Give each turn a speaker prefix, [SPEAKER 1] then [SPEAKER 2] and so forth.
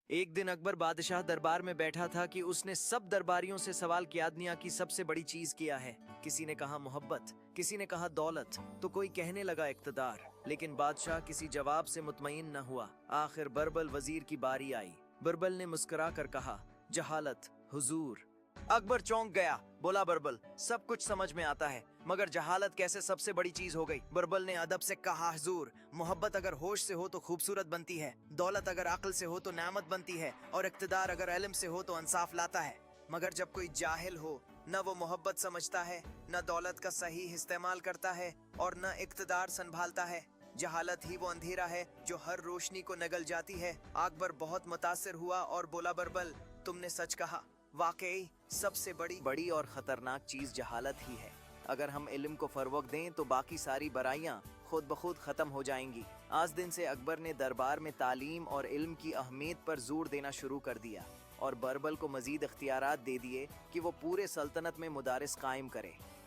[SPEAKER 1] एक दिन अकबर बादशाह दरबार में बैठा था कि उसने सब दरबारियों से सवाल किया दुनिया की सबसे बड़ी चीज क्या है। किसी ने कहा मोहब्बत, किसी ने कहा दौलत, तो कोई कहने लगा इक्तदार। लेकिन बादशाह किसी जवाब से मुतमईन न हुआ। आखिर बरबल वजीर की बारी आई। बरबल ने मुस्कुरा कर कहा जहालत हुजूर। अकबर चौंक गया। बोला बरबल, सब कुछ समझ में आता है मगर जहालत कैसे सबसे बड़ी चीज हो गई। बरबल ने अदब से कहा हुजूर, मोहब्बत अगर होश से हो तो खूबसूरत बनती है, दौलत अगर अक्ल से हो तो नेमत बनती है, और इक्तदार अगर इल्म से हो तो इंसाफ लाता है। मगर जब कोई जाहिल हो, न वो मोहब्बत समझता है, न दौलत का सही इस्तेमाल करता है, और न इक्तदार संभालता है। जहालत ही वो अंधेरा है जो हर रोशनी को नगल जाती है। अकबर बहुत मुतासिर हुआ और बोला बरबल, तुमने सच कहा। वाकई सबसे बड़ी और खतरनाक चीज जहालत ही है। अगर हम इल्म को फरोग दें तो बाकी सारी बुराइयां खुद ब खुद खत्म हो जाएंगी। आज दिन से अकबर ने दरबार में तालीम और इल्म की अहमियत पर जोर देना शुरू कर दिया और बरबल को मजीद इख्तियारात दे दिए कि वो पूरे सल्तनत में मुदारिस कायम करे।